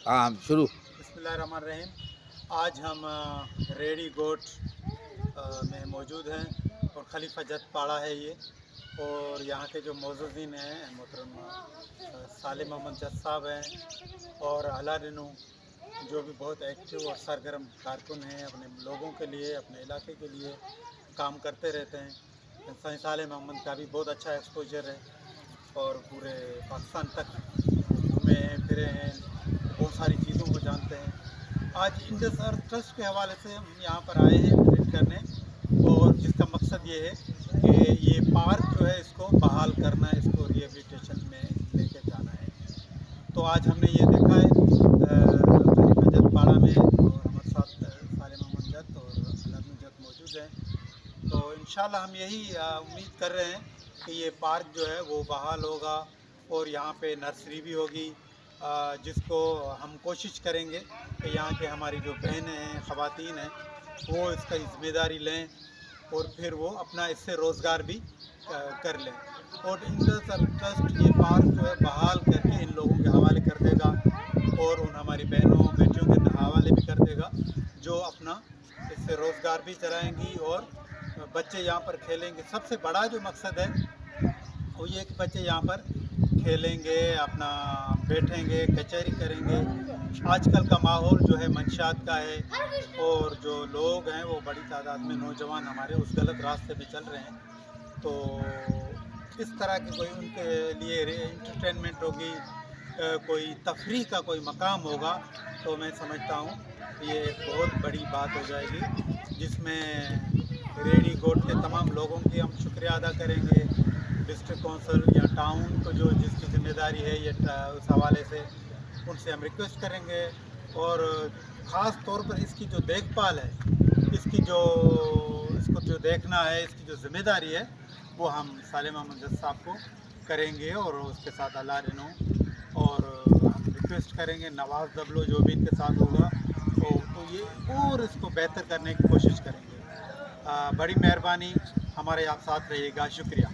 हाँ शुरू। बिस्मिल्लाहिर्रहमानिर्रहीम। आज हम रेडी गोट में मौजूद हैं और खलीफा जत पाड़ा है ये, और यहाँ के जो मौजूदीन हैं मोहतरम सालिम मोहम्मद जत साहब हैं और अला रिनू जो भी बहुत एक्टिव और सरगर्म कारकुन हैं, अपने लोगों के लिए अपने इलाके के लिए काम करते रहते हैं। सैयद सालिम मोहम्मद का भी बहुत अच्छा एक्सपोजर है और पूरे पाकिस्तान तक घूमे फिरे हैं, बहुत सारी चीज़ों को जानते हैं। आज इंडस अर्थ ट्रस्ट के हवाले से हम यहाँ पर आए हैं विजिट करने, और जिसका मकसद ये है कि ये पार्क जो है इसको बहाल करना, इसको रिहेबिलिटेशन में लेके जाना है। तो आज हमने ये देखा है खलीफा जत पाड़ा में, और हमारे साथ सालिम मोहम्मद जत और अलादीन जत मौजूद हैं। तो इंशाल्लाह हम यही उम्मीद कर रहे हैं कि ये पार्क जो है वो बहाल होगा और यहाँ पे नर्सरी भी होगी, जिसको हम कोशिश करेंगे कि यहाँ के हमारी जो बहनें हैं, ख़वातीन हैं, वो इसका ज़िम्मेदारी लें और फिर वो अपना इससे रोज़गार भी कर लें। और इंडस अर्थ ट्रस्ट ये पार्क जो है बहाल करके इन लोगों के हवाले कर देगा और उन हमारी बहनों बेटियों के हवाले भी कर देगा, जो अपना इससे रोज़गार भी चलाएँगी और बच्चे यहाँ पर खेलेंगे। सबसे बड़ा जो मकसद है वो ये कि बच्चे यहाँ पर खेलेंगे, अपना बैठेंगे, कचहरी करेंगे। आजकल का माहौल जो है मंशियात का है, और जो लोग हैं वो बड़ी तादाद में नौजवान हमारे उस गलत रास्ते पे चल रहे हैं। तो इस तरह की कोई उनके लिए इंटरटेनमेंट होगी, कोई तफरीह का कोई मकाम होगा, तो मैं समझता हूँ ये एक बहुत बड़ी बात हो जाएगी, जिसमें रेडी गोट के तमाम लोगों की हम शुक्रिया अदा करेंगे। डिस्ट्रिक्ट कौंसिल या टाउन को जो जिसकी ज़िम्मेदारी है ये उस हवाले से उनसे हम रिक्वेस्ट करेंगे, और ख़ास तौर पर इसकी जो देखभाल है, इसको जो देखना है, इसकी जो ज़िम्मेदारी है वो हम सालिम मोहम्मद जत साहब को करेंगे, और उसके साथ अला रिनू, और हम रिक्वेस्ट करेंगे नवाज़ दबलो जो भी इनके साथ होगा तो ये और इसको बेहतर करने की कोशिश करेंगे। बड़ी मेहरबानी, हमारे आप साथ रहिएगा, शुक्रिया।